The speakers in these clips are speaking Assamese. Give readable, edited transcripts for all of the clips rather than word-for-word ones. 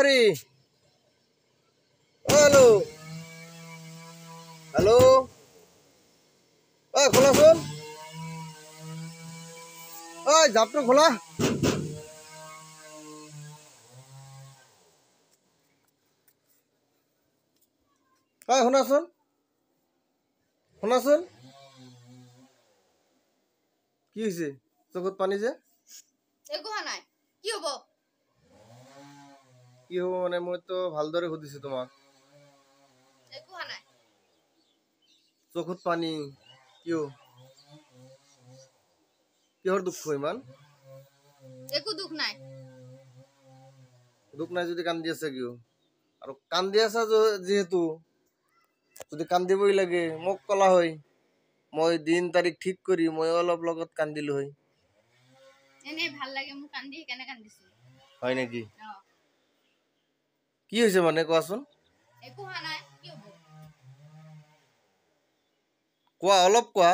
হরি হ্যালো হ্যালো খোলাচোন জাপটো খোলা শুনাচোন শুনাচোন কি হৈছে চকুত পানী যে একো নাই কি হ'ব মানে মইতো ভালদৰে সুধিছো তোমাক একো নাই চকুত পানী কিহৰ দুখ ইমান একো দুখ নাই যদি কান্দি আছে কিয় আৰু কান্দি আছা যিহেতু যদি কান্দিবই লাগে মোক কলা হয় মই দিন তাৰিখ ঠিক কৰি মই অলপ লগত কান্দিলো হয় এনে ভাল লাগে মোক কান্দি কেনে কান্দিছো হয় নেকি কি হৈছে মানে কোৱাচোন একো নাই কি হ'ব কোৱা অলপ কোৱা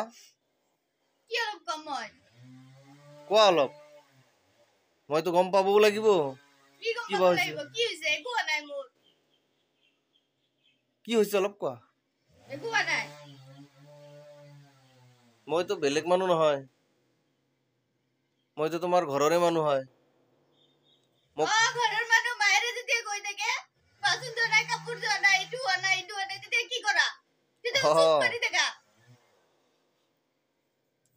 কি অলপ কম মই কোৱা অলপ মইতো গম পাবও লাগিব কি গম পাব লাগিব কি হৈছে একো নাই মোৰ কি হৈছে অলপ কোৱা একো নাই মইতো বেলেগ মানুহ নহয় মইতো তোমাৰ ঘৰৰে মানুহ হয় ঘৰৰ মানুহ মায়েৰে যেতিয়া কৈ থাকে বাচন ধোৱা নাই কাপোৰ ধোৱা নাই ইটো হোৱা নাই তেতিয়া কি কৰা তেতিয়া চুপ কৰি থাকা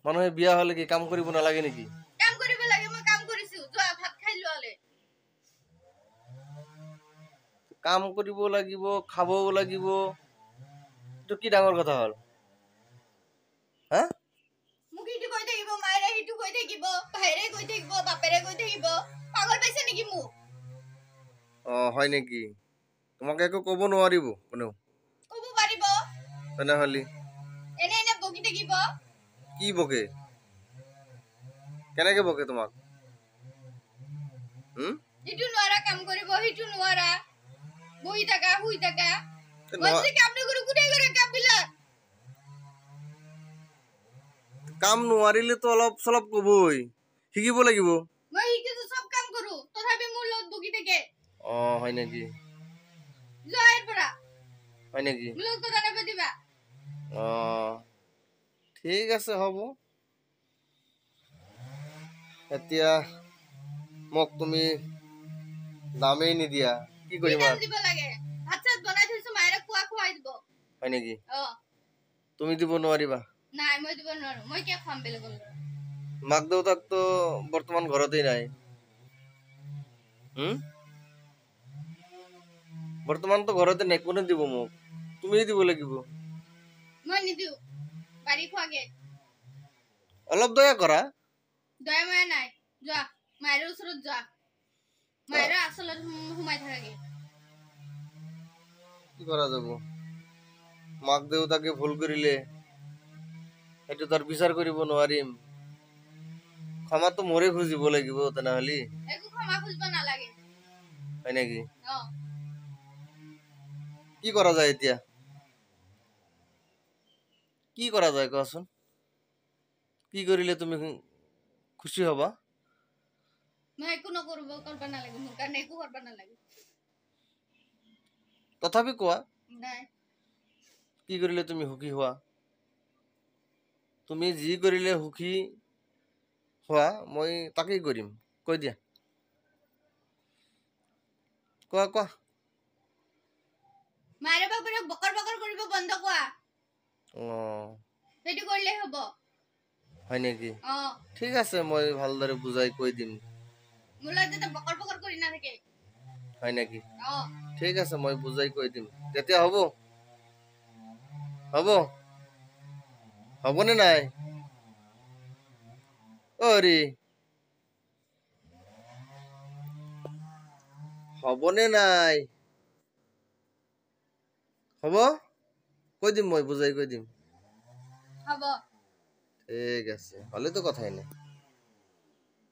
মানুহে বিয়া হলে কি কাম কৰিব নালাগে নেকি কাম কৰিব লাগে মই কাম কৰিছো যোৱা ভাত খাই লোৱালে কাম কৰিব লাগিব খাবও লাগিব তো কি ডাঙৰ কথা হল হা মোক ইটো কৈ থাকিব মায়েৰে ইটো কৈ থাকিব ভাইৰে কৈ থাকিব বাপেৰে কৈ থাকিব পাগল পাইছে নেকি মোক হয় নেকি তোমাকে একো কব নোৱাৰিব কোনেও কব পাৰিব তেনেহলে এনে বকি থাকিব কি বকে কেনেকে বকে তোমাক ইটো নোৱাৰা কাম কৰিব সিটো নোৱাৰা বহি থাকা শুই থাকা মই যদি কাম নকৰো কোনে কৰে কাম বিলাক কাম নোৱাৰিলে তো অলপ চলপ কবই শিকিব লাগিব মই শিকিছো সব কাম কৰো তথাপি মোৰ লগত বকি থাকে হয় নেকি জয়েৰ পৰা হয় নেকি মোৰ লগত কথা নাপাতিবা ঠিক আছে হ'ব এতিয়া মোক তুমি দামেই নিদিয়া কি কৰিবা দিব লাগে ভাত চাত বনাই থৈছো মায়েৰে খুৱাই দিব হয় নেকি তুমি দিব নোৱাৰিবা নাই মই দিব নোৱাৰো মই কি খাম বেলেগৰ মাক দেউতাক তো বৰ্তমান ঘৰতেই নাই বৰ্তমান তো ঘৰতে নাই কোনে দিব মোক তুমিয়ে দিব লাগিব মই নিদিও বাৰী খোৱাগে অলপ দয়া কৰা দয়া মায়া নাই যোৱা মায়েৰ ওচৰত যোৱা মায়েৰ আচলত সোমাই থাকাগে কি কৰা যাব মাক দেউতাকে ভুল কৰিলে সেইটো তাৰ বিচাৰ কৰিব নোৱাৰিম ক্ষমাটো মোৰে খুজিব লাগিব তেনেহলে একো ক্ষমা খুজিব নালাগে হয় নেকি কি কৰা যায় এতিয়া কি কৰা যায় কোৱাচোন কি কৰিলে তুমি খুশি হবা মই একো নকৰিব কৰিব নালাগে মোৰ কাৰণে একো কৰিব নালাগে তথাপি কোৱা নাই কি কৰিলে তুমি সুখী হোৱা তুমি যি কৰিলে সুখী হোৱা মই তাকেই কৰিম কৈ দিয়া কোৱা মায়েৰে বাপেৰে বকৰ কৰিব বন্ধ কৰা সেইটো কৰিলে হ'ব হয় নেকি ঠিক আছে মই ভালদৰে বুজাই কৈ দিম মোৰ লগত যাতে বকৰ কৰি নাথাকে হয় নেকি ঠিক আছে মই বুজাই কৈ দিম তেতিয়া হ'ব হ'বনে নাই হৰি হ'বনে নাই হ'ব কৈ দিম মই বুজাই কৈ দিম হ'ব ঠিক আছে হলেতো কথাই নাই